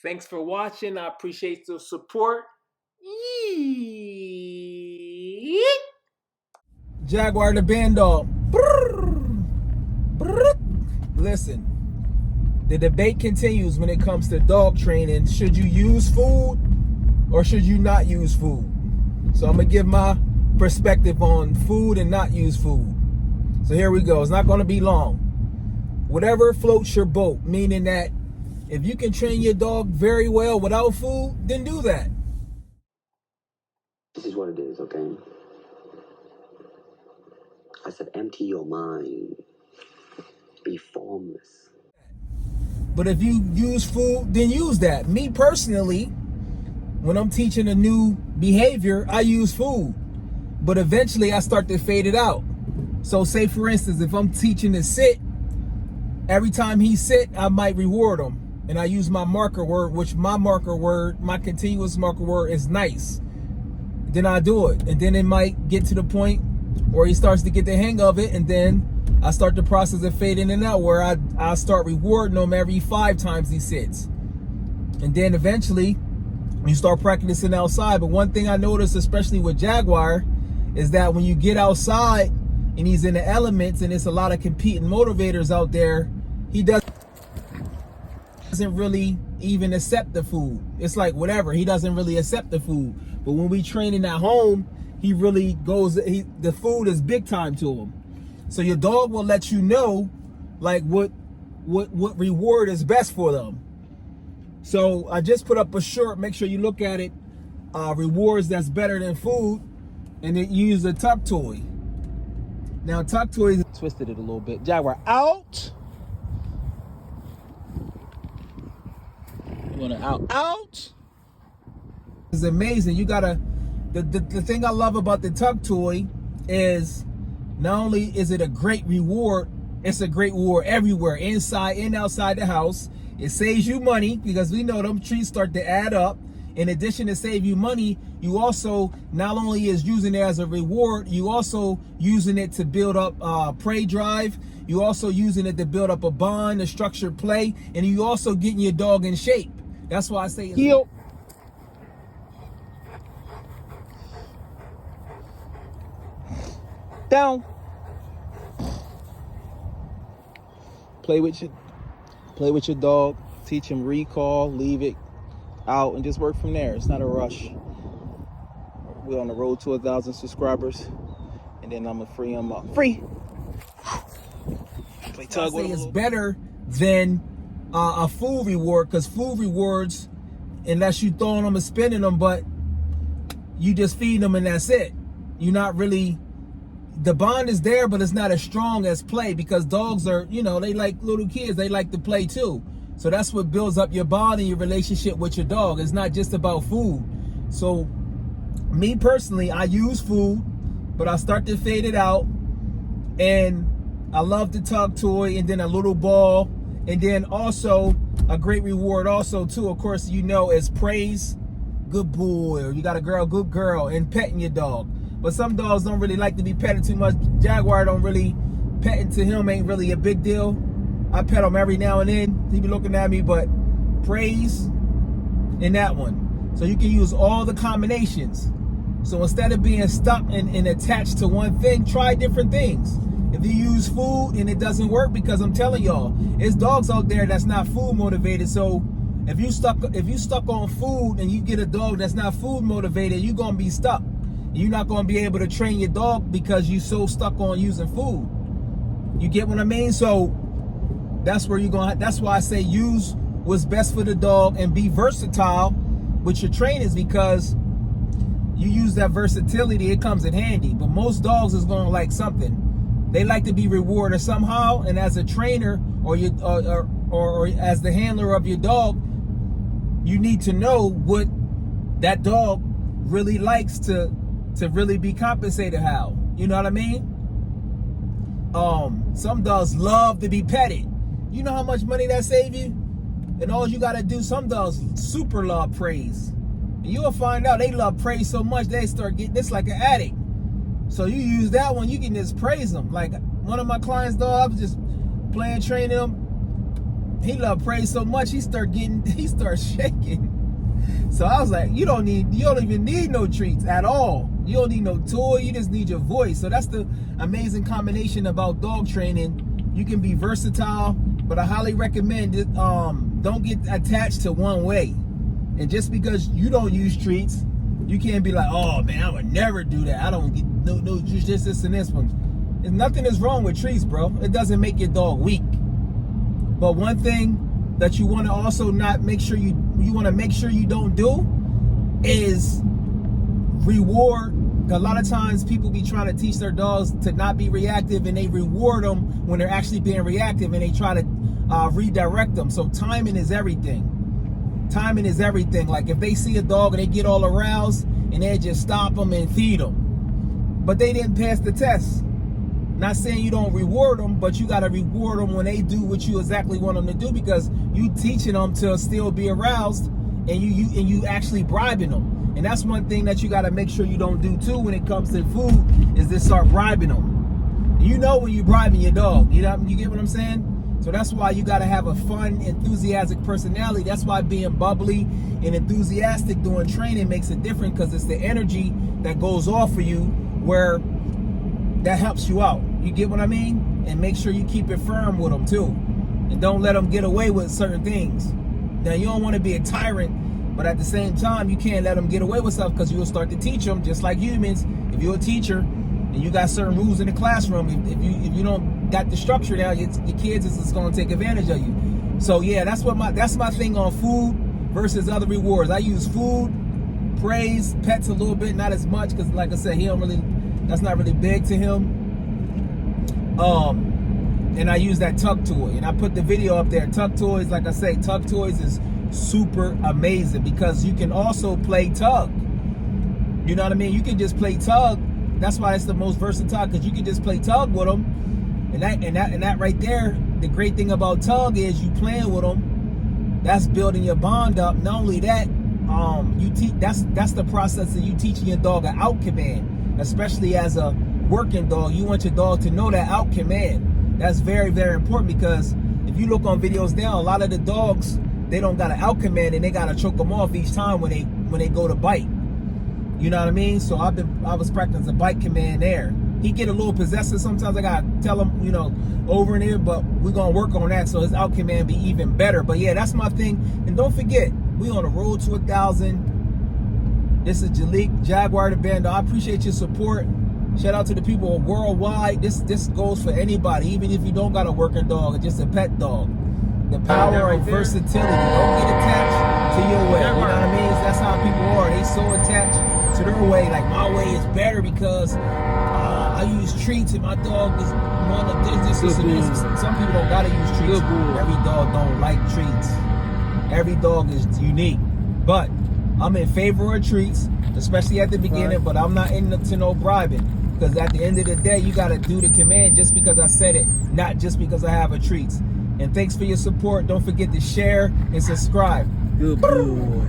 Thanks for watching. I appreciate the support. Yee. Jaguar the band dog. Listen, the debate continues when it comes to dog training. Should you use food or should you not use food? So I'm gonna give my perspective on food and not use food. So here we go. It's not gonna be long. Whatever floats your boat, meaning that if you can train your dog very well without food, then do that. This is what it is, okay? I said empty your mind. Be formless. But if you use food, then use that. Me personally, when I'm teaching a new behavior, I use food. But eventually I start to fade it out. So say for instance, if I'm teaching to sit, every time he sit, I might reward him. And I use my marker word, which my continuous marker word is nice. Then I do it. And then it might get to the point where he starts to get the hang of it. And then I start the process of fading in and out, where I start rewarding him every 5 times he sits. And then eventually you start practicing outside. But one thing I noticed, especially with Jaguar, is that when you get outside and he's in the elements and it's a lot of competing motivators out there, he doesn't really even accept the food. It's like whatever, he doesn't really accept the food. But when we training at home, he really goes, the food is big time to him. So your dog will let you know like what reward is best for them. So I just put up a short, make sure you look at it, rewards that's better than food, and it used a tuck toy. Now tuck toys twisted it a little bit. Jaguar out. You wanna out. It's amazing. You gotta, the thing I love about the tuck toy is not only is it a great reward, it's a great reward everywhere, inside and outside the house. It saves you money because we know them treats start to add up. In addition to save you money, you also not only is using it as a reward, you also using it to build up prey drive. You also using it to build up a bond, a structured play, and you also getting your dog in shape. That's why I say heel. Down. Play with your dog. Teach him recall, leave it out, and just work from there. It's not a rush. We're on the road to 1,000 subscribers, and then I'm gonna free him up. Free. Play tug with him. It's better than a food reward, because food rewards, unless you throwing them and spinning them, but you just feed them and that's it. You're not really. The bond is there, but it's not as strong as play, because dogs are, you know, they like little kids. They like to play too. So that's what builds up your bond and your relationship with your dog. It's not just about food. So me personally, I use food, but I start to fade it out. And I love the tuck toy, and then a little ball. And then also a great reward also too, of course, you know, is praise. Good boy, or you got a girl, good girl, and petting your dog. But some dogs don't really like to be petted too much. Jaguar don't really, petting to him ain't really a big deal. I pet him every now and then. He be looking at me, but praise in that one. So you can use all the combinations. So instead of being stuck and attached to one thing, try different things. If you use food and it doesn't work, because I'm telling y'all, there's dogs out there that's not food motivated. So if you stuck on food and you get a dog that's not food motivated, you're gonna be stuck. You're not gonna be able to train your dog because you're so stuck on using food. You get what I mean? So that's where that's why I say use what's best for the dog and be versatile with your trainers, because you use that versatility, it comes in handy. But most dogs is gonna like something. They like to be rewarded somehow, and as a trainer or as the handler of your dog, you need to know what that dog really likes to really be compensated how. You know what I mean? Some dogs love to be petted. You know how much money that save you? And all you gotta do, some dogs super love praise. And you'll find out they love praise so much they start getting this like an addict. So you use that one, you can just praise them. Like one of my clients' dogs, I was just training them, he loved praise so much he started shaking. So I was like, you don't even need no treats at all. You don't need no toy, you just need your voice. So that's the amazing combination about dog training. You can be versatile, but I highly recommend it. Don't get attached to one way. And just because you don't use treats, you can't be like, oh man, I would never do that. I don't get no juice, this and this one. And nothing is wrong with treats, bro. It doesn't make your dog weak. But one thing that you want to also make sure you don't do is reward. A lot of times people be trying to teach their dogs to not be reactive, and they reward them when they're actually being reactive, and they try to redirect them. So timing is everything. Timing is everything. Like if they see a dog and they get all aroused, and they just stop them and feed them, but they didn't pass the test. Not saying you don't reward them, but you got to reward them when they do what you exactly want them to do, because you teaching them to still be aroused, and you actually bribing them. And that's one thing that you got to make sure you don't do too when it comes to food, is to start bribing them. You know when you're bribing your dog, you get what I'm saying? So that's why you got to have a fun, enthusiastic personality. That's why being bubbly and enthusiastic during training makes it different, because it's the energy that goes off for you where that helps you out. You get what I mean? And make sure you keep it firm with them too. And don't let them get away with certain things. Now, you don't want to be a tyrant, but at the same time, you can't let them get away with stuff, because you'll start to teach them, just like humans. If you're a teacher and you got certain rules in the classroom, if you don't got the structure down, your kids is just going to take advantage of you. So yeah, that's my thing on food versus other rewards. I use food, praise, pets a little bit, not as much, because like I said, that's not really big to him. And I use that Tug Toy, and I put the video up there. Tug Toys, like I say, Tug Toys is super amazing, because you can also play tug. You know what I mean? You can just play tug. That's why it's the most versatile, because you can just play tug with them. And that right there, the great thing about tug is you playing with them. That's building your bond up. Not only that, that's the process of you teaching your dog an out command, especially as a working dog. You want your dog to know that out command. That's very, very important, because if you look on videos now, a lot of the dogs, they don't got an out command, and they gotta choke them off each time when they go to bite. You know what I mean? So I was practicing the bite command there. He get a little possessive sometimes. I gotta tell him, over and there, but we're gonna work on that so his out command be even better. But yeah, that's my thing. And don't forget, we on the road to 1,000. This is Jalik, Jaguar the Bando. I appreciate your support. Shout out to the people worldwide. This goes for anybody, even if you don't got a working dog or just a pet dog. The power of versatility. Don't get attached to your way. You know what I mean? That's how people are. They so attached to their way. Like, my way is better because I use treats and my dog is one of this. Some people don't gotta use treats. Every dog don't like treats. Every dog is unique. But I'm in favor of treats, especially at the beginning, but I'm not into no bribing. Because at the end of the day, you got to do the command just because I said it, not just because I have a treats. And thanks for your support. Don't forget to share and subscribe. Good boy.